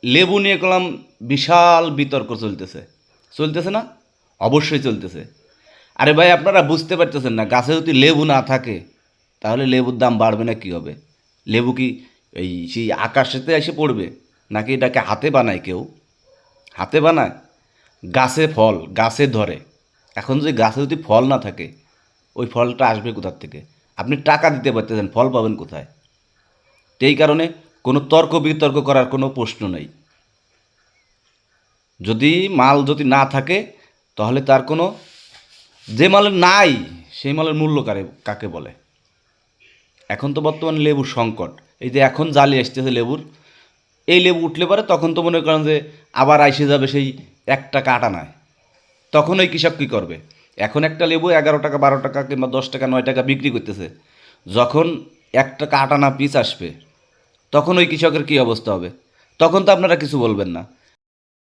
লেবু নিয়ে করলাম বিশাল বিতর্ক চলতেছে, চলতেছে না? অবশ্যই চলতেছে। আরে ভাই, আপনারা বুঝতে পারতেছেন না, গাছে যদি লেবু না থাকে তাহলে লেবুর দাম বাড়বে না কি হবে? লেবু কি এই সেই আকাশেতে এসে পড়বে, নাকি এটাকে হাতে বানায় কেউ? হাতে বানায়? গাছে ফল, গাছে ধরে। এখন যদি গাছে যদি ফল না থাকে, ওই ফলটা আসবে কোথার থেকে? আপনি টাকা দিতে পারতেছেন, ফল পাবেন কোথায়? তো এই কারণে কোনো তর্ক বিতর্ক করার কোনো প্রশ্ন নেই। যদি মাল যদি না থাকে তাহলে তার কোনো, যে মালের নাই সেই মালের মূল্য কাকে বলে? এখন তো বর্তমানে লেবুর সংকট। এই যে এখন জালি আসতেছে লেবুর, এই লেবু উঠলে পারে তখন তো মনে করেন যে আবার আইসে যাবে সেই 1 টাকা আটানায়। তখন ওই কৃষক কী করবে? এখন একটা লেবু 11 টাকা, 12 টাকা কিংবা 10 টাকা, 9 টাকা বিক্রি করতেছে। যখন 1 টাকা আটানা পিস আসবে তখন ওই কৃষকের কী অবস্থা হবে? তখন তো আপনারা কিছু বলবেন না।